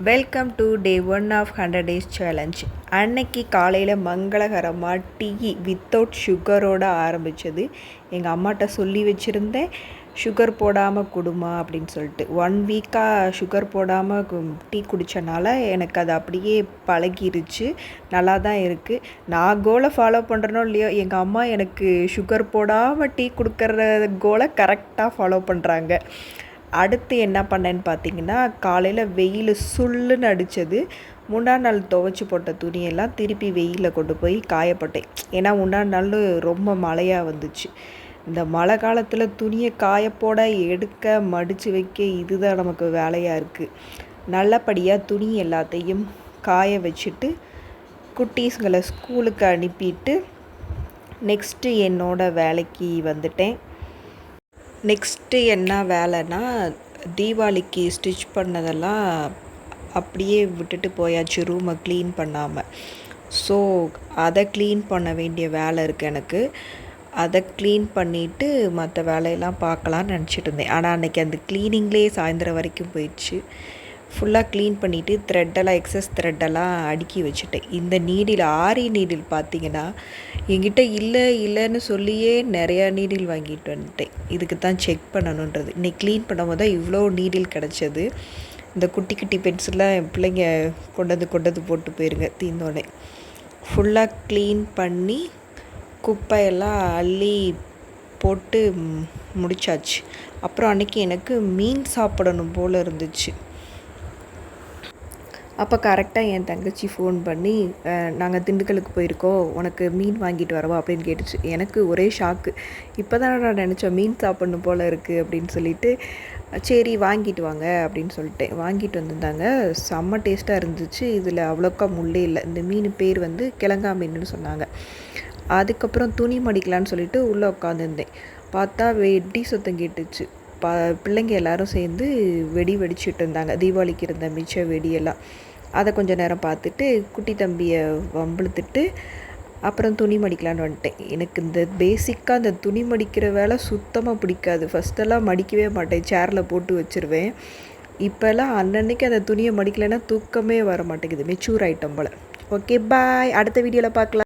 Welcome to day 1 of 100 days challenge. அன்னைக்கு காலையில் மங்களகரமாக டீ வித்தவுட் சுகரோடு ஆரம்பித்தது. எங்கள் அம்மாட்ட சொல்லி வச்சுருந்தேன், சுகர் போடாமல் கொடுமா அப்படின்னு சொல்லிட்டு. 1 வீக்காக சுகர் போடாமல் டீ குடித்தனால எனக்கு அது அப்படியே பழகிருச்சு. நல்லா தான் இருக்குது. நான் கோலை ஃபாலோ பண்ணுறனோ இல்லையோ, எங்கள் அம்மா எனக்கு சுகர் போடாமல் டீ கொடுக்குற கோலை கரெக்டாக ஃபாலோ பண்ணுறாங்க. அடுத்து என்ன பண்ணேன்னு பார்த்தீங்கன்னா, காலையில் வெயில் சுள்ளுன்னு அடித்தது. முன்னாடி நாள் துவைச்சி போட்ட துணியெல்லாம் திருப்பி வெயிலில் கொண்டு போய் காயப்பட்டேன். ஏன்னா முன்னாடி நாள் ரொம்ப மழையாக வந்துச்சு. இந்த மழை காலத்தில் துணியை காயப்போட எடுக்க மடித்து வைக்க இதுதான் நமக்கு வேலையாக இருக்குது. நல்லபடியாக துணி எல்லாத்தையும் காய வச்சுட்டு குட்டீஸ்களை ஸ்கூலுக்கு அனுப்பிட்டு நெக்ஸ்ட்டு என்னோடய வேலைக்கு வந்துட்டேன். நெக்ஸ்ட்டு என்ன வேலைன்னா, தீபாவளிக்கு ஸ்டிச் பண்ணதெல்லாம் அப்படியே விட்டுட்டு போயாச்சு ரூமை க்ளீன் பண்ணாமல். ஸோ அதை க்ளீன் பண்ண வேண்டிய வேலை இருக்குது எனக்கு. அதை க்ளீன் பண்ணிவிட்டு மற்ற வேலையெல்லாம் பார்க்கலான்னு நினச்சிட்டு இருந்தேன். ஆனால் அன்றைக்கி அந்த க்ளீனிங்லேயே சாயந்தரம் வரைக்கும் போயிடுச்சு. ஃபுல்லாக க்ளீன் பண்ணிவிட்டு த்ரெட்டெல்லாம் எக்ஸஸ் த்ரெட்டெல்லாம் அடுக்கி வச்சுட்டேன். இந்த நீடில் ஆரி நீடில் பார்த்திங்கன்னா, என்கிட்ட இல்லைன்னு சொல்லியே நிறையா நீடில் வாங்கிட்டு வந்துட்டேன். இதுக்கு தான் செக் பண்ணணுன்றது. இன்றைக்கி க்ளீன் பண்ணும்போது தான் இவ்வளோ நீடில் கிடச்சது. இந்த குட்டி குட்டி பென்சில்லாம் என் பிள்ளைங்க கொண்டது போட்டு போயிருங்க தீர்ந்தோடனே. ஃபுல்லாக க்ளீன் பண்ணி குப்பையெல்லாம் அள்ளி போட்டு முடிச்சாச்சு. அப்புறம் அன்றைக்கி எனக்கு மீன் சாப்பிடணும் போல் இருந்துச்சு. அப்போ கரெக்டாக என் தங்கச்சி ஃபோன் பண்ணி, நாங்கள் திண்டுக்கலுக்கு போயிருக்கோம், உனக்கு மீன் வாங்கிட்டு வரவா அப்படின்னு கேட்டுச்சு. எனக்கு ஒரே ஷாக்கு. இப்போ தான் நான் நினச்சேன் மீன் சாப்பிட்ணும் போல் இருக்குது அப்படின்னு சொல்லிட்டு, சரி வாங்கிட்டு வாங்க அப்படின்னு சொல்லிட்டேன். வாங்கிட்டு வந்திருந்தாங்க. செம்ம டேஸ்ட்டாக இருந்துச்சு. இதில் அவ்வளோக்கா முள்ளே இல்லை. இந்த மீன் பேர் வந்து கிழங்கா மீனுன்னு சொன்னாங்க. அதுக்கப்புறம் துணி மடிக்கலான்னு சொல்லிட்டு உள்ளே உட்காந்துருந்தேன். பார்த்தா வெடி சத்தம் கேட்டுச்சு. பிள்ளைங்க எல்லோரும் சேர்ந்து வெடி வெடிச்சிட்டு இருந்தாங்க. தீபாவளிக்கு இருந்த மிச்ச வெடியெல்லாம். அதை கொஞ்சம் நேரம் பார்த்துட்டு குட்டி தம்பியை வம்பிழுத்துட்டு அப்புறம் துணி மடிக்கலான்னு வந்துட்டேன். எனக்கு இந்த பேசிக்காக அந்த துணி மடிக்கிற வேலை சுத்தமாக பிடிக்காது. ஃபஸ்ட்டெல்லாம் மடிக்கவே மாட்டேன், சேரில் போட்டு வச்சுருவேன். இப்போல்லாம் அன்னன்னைக்கு அந்த துணியை மடிக்கலைன்னா தூக்கமே வர மாட்டேங்குது. மெச்சூர் ஐட்டம் போல். ஓகே, பாய். அடுத்த வீடியோவில் பார்க்கலாம்.